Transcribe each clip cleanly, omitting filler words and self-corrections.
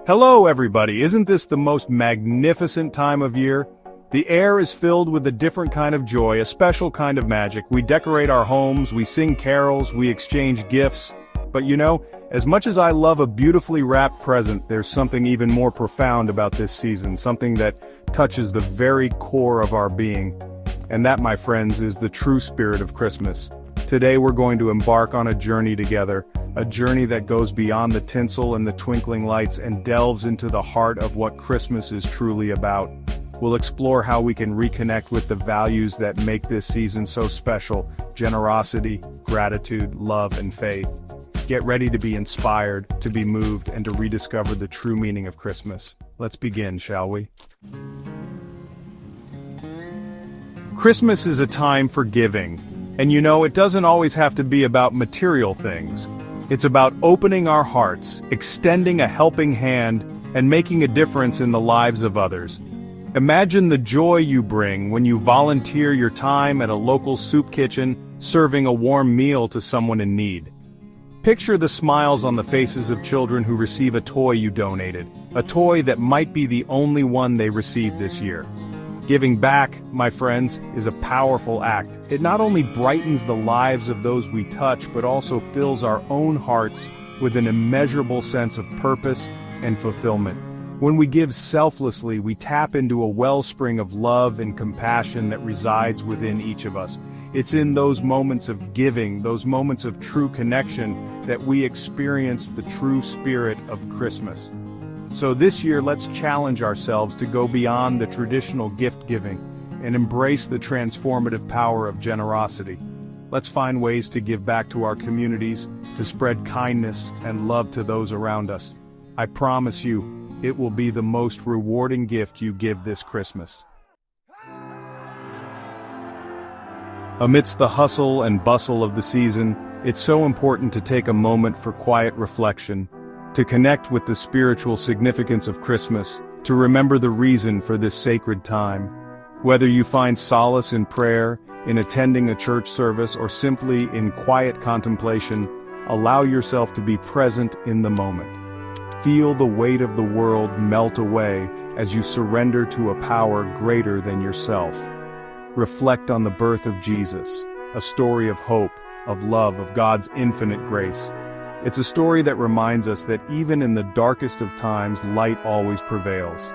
Hello everybody, isn't this the most magnificent time of year? The air is filled with a different kind of joy, a special kind of magic. We decorate our homes, we sing carols, we exchange gifts. But you know, as much as I love a beautifully wrapped present, there's something even more profound about this season, something that touches the very core of our being. And that, my friends, is the true spirit of Christmas. Today we're going to embark on a journey together, a journey that goes beyond the tinsel and the twinkling lights and delves into the heart of what Christmas is truly about. We'll explore how we can reconnect with the values that make this season so special: generosity, gratitude, love, and faith. Get ready to be inspired, to be moved, and to rediscover the true meaning of Christmas. Let's begin, shall we? Christmas is a time for giving. And you know, it doesn't always have to be about material things. It's about opening our hearts, extending a helping hand, and making a difference in the lives of others. Imagine the joy you bring when you volunteer your time at a local soup kitchen, serving a warm meal to someone in need. Picture the smiles on the faces of children who receive a toy you donated, a toy that might be the only one they received this year. Giving back, my friends, is a powerful act. It not only brightens the lives of those we touch, but also fills our own hearts with an immeasurable sense of purpose and fulfillment. When we give selflessly, we tap into a wellspring of love and compassion that resides within each of us. It's in those moments of giving, those moments of true connection, that we experience the true spirit of Christmas. So this year, let's challenge ourselves to go beyond the traditional gift-giving and embrace the transformative power of generosity. Let's find ways to give back to our communities, to spread kindness and love to those around us. I promise you, it will be the most rewarding gift you give this Christmas. Amidst the hustle and bustle of the season, it's so important to take a moment for quiet reflection, to connect with the spiritual significance of Christmas, to remember the reason for this sacred time. Whether you find solace in prayer, in attending a church service, or simply in quiet contemplation, allow yourself to be present in the moment. Feel the weight of the world melt away as you surrender to a power greater than yourself. Reflect on the birth of Jesus, a story of hope, of love, of God's infinite grace. It's a story that reminds us that even in the darkest of times, light always prevails.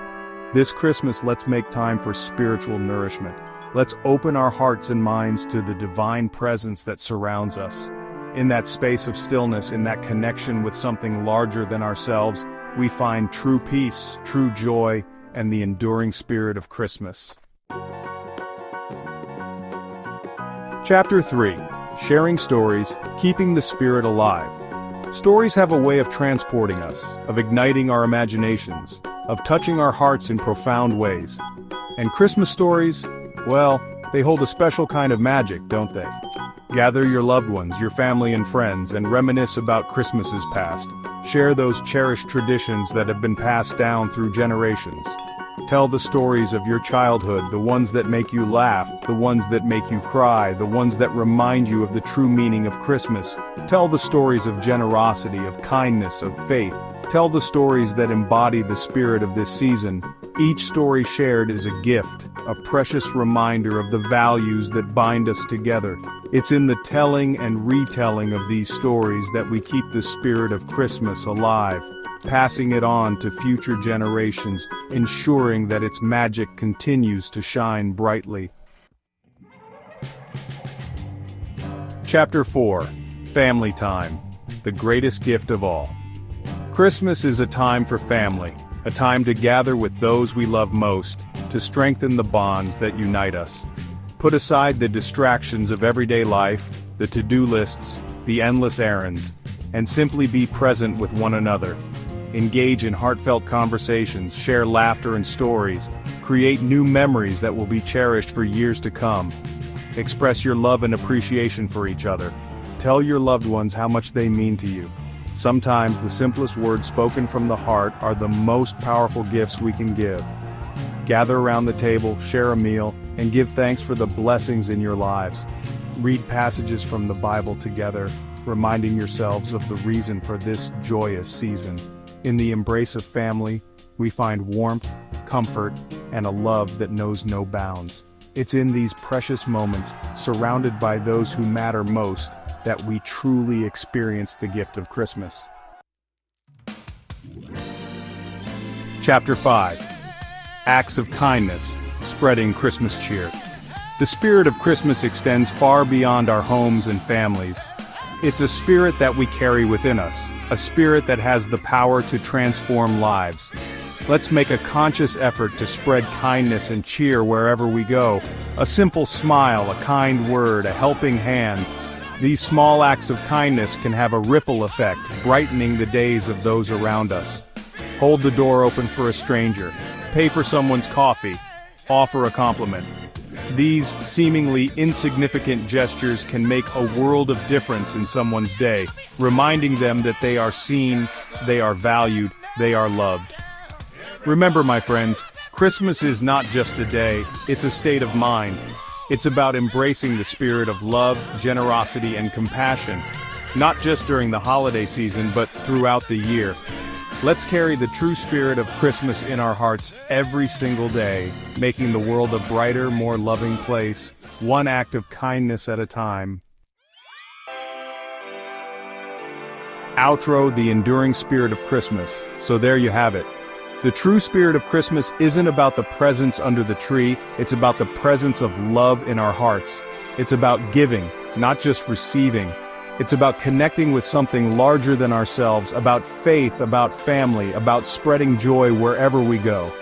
This Christmas, let's make time for spiritual nourishment. Let's open our hearts and minds to the divine presence that surrounds us. In that space of stillness, in that connection with something larger than ourselves, we find true peace, true joy, and the enduring spirit of Christmas. Chapter 3. Sharing Stories, Keeping the Spirit Alive. Stories have a way of transporting us, of igniting our imaginations, of touching our hearts in profound ways. And Christmas stories, well, they hold a special kind of magic, don't they? Gather your loved ones, your family and friends, and reminisce about Christmases past. Share those cherished traditions that have been passed down through generations. Tell the stories of your childhood, the ones that make you laugh, the ones that make you cry, the ones that remind you of the true meaning of Christmas. Tell the stories of generosity, of kindness, of faith. Tell the stories that embody the spirit of this season. Each story shared is a gift, a precious reminder of the values that bind us together. It's in the telling and retelling of these stories that we keep the spirit of Christmas alive, passing it on to future generations, ensuring that its magic continues to shine brightly. Chapter 4. Family Time, the greatest gift of all. Christmas is a time for family, a time to gather with those we love most, to strengthen the bonds that unite us. Put aside the distractions of everyday life, the to-do lists, the endless errands, and simply be present with one another. Engage in heartfelt conversations, share laughter and stories, create new memories that will be cherished for years to come. Express your love and appreciation for each other. Tell your loved ones how much they mean to you. Sometimes the simplest words spoken from the heart are the most powerful gifts we can give. Gather around the table, share a meal, and give thanks for the blessings in your lives. Read passages from the Bible together, reminding yourselves of the reason for this joyous season. In the embrace of family, we find warmth, comfort, and a love that knows no bounds. It's in these precious moments, surrounded by those who matter most, that we truly experience the gift of Christmas. Chapter 5. Acts of Kindness, Spreading Christmas Cheer. The spirit of Christmas extends far beyond our homes and families. It's a spirit that we carry within us, a spirit that has the power to transform lives. Let's make a conscious effort to spread kindness and cheer wherever we go. A simple smile, a kind word, a helping hand. These small acts of kindness can have a ripple effect, brightening the days of those around us. Hold the door open for a stranger, pay for someone's coffee, offer a compliment. These seemingly insignificant gestures can make a world of difference in someone's day, reminding them that they are seen, they are valued, they are loved. Remember, my friends, Christmas is not just a day, it's a state of mind. It's about embracing the spirit of love, generosity, and compassion, not just during the holiday season, but throughout the year. Let's carry the true spirit of Christmas in our hearts every single day, making the world a brighter, more loving place, one act of kindness at a time. Outro: the enduring spirit of Christmas. So there you have it. The true spirit of Christmas isn't about the presents under the tree, it's about the presence of love in our hearts. It's about giving, not just receiving. It's about connecting with something larger than ourselves, about faith, about family, about spreading joy wherever we go.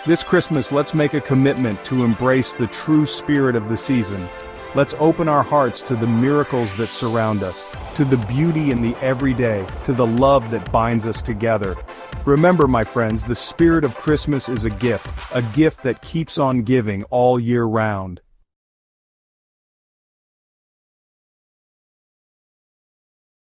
This Christmas, let's make a commitment to embrace the true spirit of the season. Let's open our hearts to the miracles that surround us, to the beauty in the everyday, to the love that binds us together. Remember, my friends, the spirit of Christmas is a gift that keeps on giving all year round.